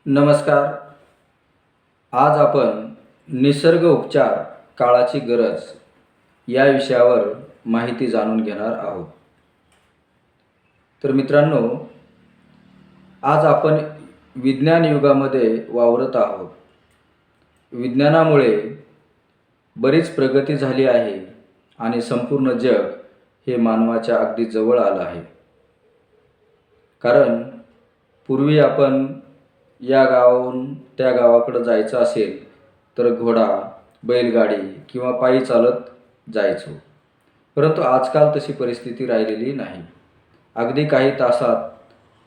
नमस्कार. आज आपण निसर्ग उपचार काळाची गरज या विषयावर माहिती जाणून घेणार आहोत. तर मित्रांनो, आज आपण विज्ञान युगामध्ये वावरत आहोत. विज्ञानामुळे बरीच प्रगती झाली आहे आणि संपूर्ण जग हे मानवाच्या अगदी जवळ आलं आहे. कारण पूर्वी आपण या गावाहून त्या गावाकडे जायचं असेल तर घोडा, बैलगाडी किंवा पायी चालत जायचो. परंतु आजकाल तशी परिस्थिती राहिलेली नाही. अगदी काही तासात,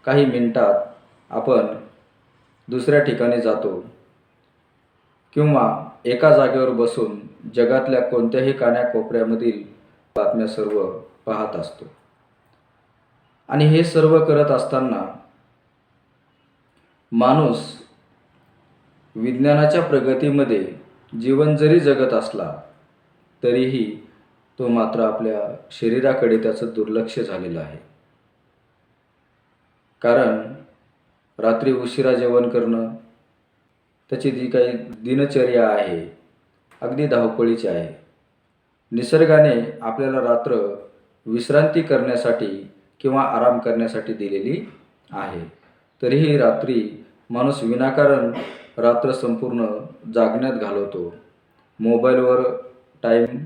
काही मिनिटात आपण दुसऱ्या ठिकाणी जातो किंवा एका जागेवर बसून जगातल्या कोणत्याही कानाकोपऱ्यामधील बातम्या सर्व पाहत असतो. आणि हे सर्व करत असताना माणूस विज्ञानाच्या प्रगतीमध्ये जीवन जरी जगत असला तरीही तो मात्र आपल्या शरीराकडे त्याचं दुर्लक्ष झालेलं आहे. कारण रात्री उशिरा जेवण करणं, त्याची जी काही दिनचर्या आहे अगदी धावपळीची आहे. निसर्गाने आपल्याला रात्र विश्रांती करण्यासाठी किंवा आराम करण्यासाठी दिलेली आहे. तरीही रात्री माणूस विनाकारण रात्र संपूर्ण जागण्यात घालवतो. मोबाईलवर टाईम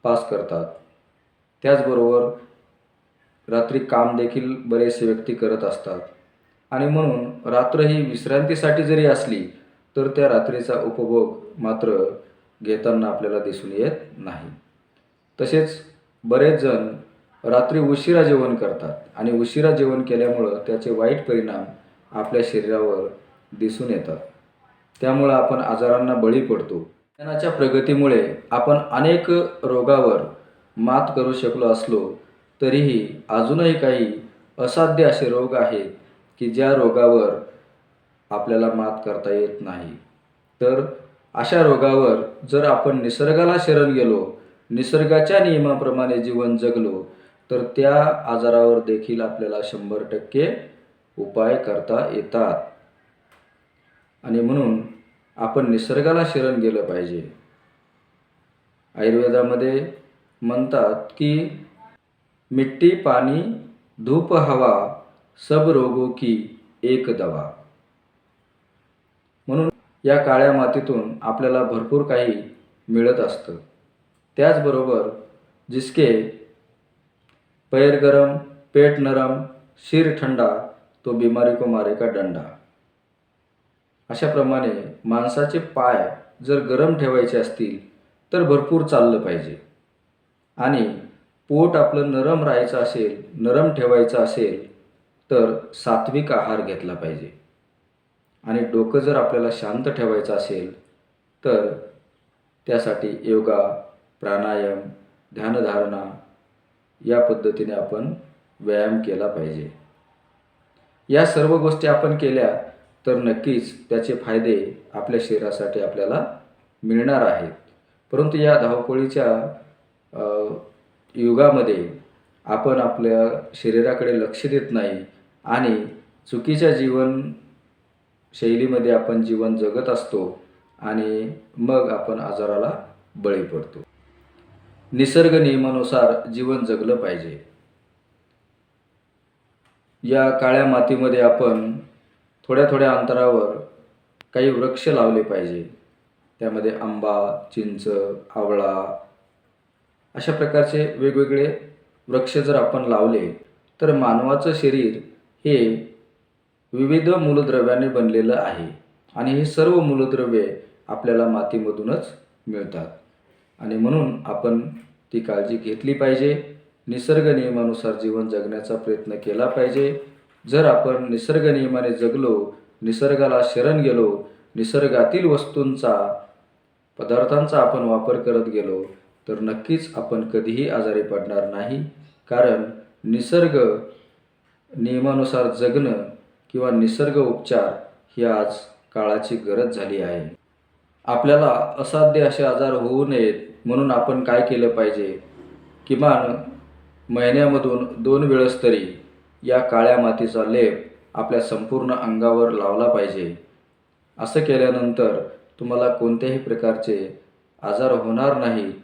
पास करतात. त्याचबरोबर रात्री काम देखील बरेचसे व्यक्ती करत असतात. आणि म्हणून रात्र ही विश्रांतीसाठी जरी असली तर त्या रात्रीचा उपभोग मात्र घेताना आपल्याला दिसून येत नाही. तसेच बरेच जण रात्री उशिरा जेवण करतात आणि उशिरा जेवण केल्यामुळं त्याचे वाईट परिणाम आपल्या शरीरावर दिसून येतात. त्यामुळं आपण आजारांना बळी पडतो. विज्ञानाच्या प्रगतीमुळे आपण अनेक रोगावर मात करू शकलो असलो तरीही अजूनही काही असाध्य असे रोग आहेत की ज्या रोगावर आपल्याला मात करता येत नाही. तर अशा रोगावर जर आपण निसर्गाला शरण गेलो, निसर्गाच्या नियमाप्रमाणे जीवन जगलो तर त्या आजारावर देखील आपल्याला 100% उपाय करता येतात. आणि म्हणून आपण निसर्गाला शरण गेलं पाहिजे. आयुर्वेदामध्ये म्हणतात की मिट्टी, पाणी, धूप, हवा सब रोगों की एक दवा. म्हणून या काळ्या मातीतून आपल्याला भरपूर काही मिळत असतं. त्याचबरोबर जिसके पैर गरम, पेट नरम, सिर ठंडा, तो बीमारी को मारेगा डंडा. अशाप्रमाणे माणसाचे पाय जर गरम ठेवायचे असतील तर भरपूर चाललं पाहिजे. आणि पोट आपलं नरम राहायचं असेल, नरम ठेवायचं असेल तर सात्विक आहार घेतला पाहिजे. आणि डोकं जर आपल्याला शांत ठेवायचं असेल तर त्यासाठी योगा, प्राणायाम, ध्यानधारणा या पद्धतीने आपण व्यायाम केला पाहिजे. या सर्व गोष्टी आपण केल्या तर नक्कीच त्याचे फायदे आपल्या शरीरासाठी आपल्याला मिळणार आहेत. परंतु या धावपळीच्या युगामध्ये आपण आपल्या शरीराकडे लक्ष देत नाही आणि चुकीच्या जीवनशैलीमध्ये आपण जीवन जगत असतो आणि मग आपण आजाराला बळी पडतो. निसर्ग नियमानुसार जीवन जगलं पाहिजे. या काळ्या मातीमध्ये आपण थोड्या थोड्या अंतरावर काही वृक्ष लावले पाहिजे. त्यामध्ये आंबा, चिंच, आवळा अशा प्रकारचे वेगवेगळे वृक्ष जर आपण लावले तर मानवाचं शरीर हे विविध मूलद्रव्याने बनलेलं आहे आणि हे सर्व मूलद्रव्ये आपल्याला मातीमधूनच मिळतात. आणि म्हणून आपण ती काळजी घेतली पाहिजे. निसर्ग नियमानुसार जीवन जगण्याचा प्रयत्न केला पाहिजे. जर आपण निसर्ग नियमाने जगलो, निसर्गाला शरण गेलो, निसर्गातील वस्तूंचा, पदार्थांचा आपण वापर करत गेलो तर नक्कीच आपण कधीही आजारी पडणार नाही. कारण निसर्ग नियमानुसार जगणं किंवा निसर्ग उपचार ही आज काळाची गरज झाली आहे. आपल्याला असाध्य असे आजार होऊ नयेत म्हणून आपण काय केलं पाहिजे? किमान महिन्यामधून 2 वेळेस तरी या काळ्या मातीचा लेप आपल्या संपूर्ण अंगावर लावला पाहिजे. असं केल्यानंतर तुम्हाला कोणत्याही प्रकारचे आजार होणार नाहीत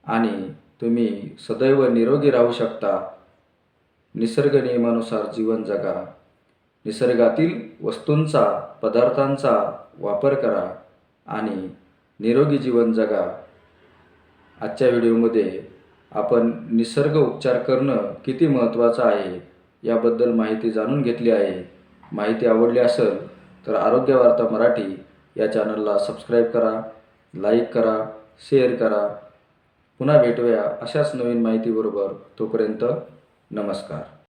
आणि तुम्ही सदैव निरोगी राहू शकता. निसर्ग नियमानुसार जीवन जगा. निसर्गातील वस्तूंचा, पदार्थांचा वापर करा आणि निरोगी जीवन जगा. आजच्या व्हिडिओमध्ये आपण निसर्ग उपचार करणं किती महत्त्वाचं आहे याबद्दल माहिती जाणून घेतली आहे. माहिती आवडली असेल तर आरोग्य वार्ता मराठी या चॅनलला सबस्क्राईब करा, लाईक करा, शेअर करा. पुन्हा भेटूया अशाच नवीन माहितीबरोबर. तोपर्यंत नमस्कार.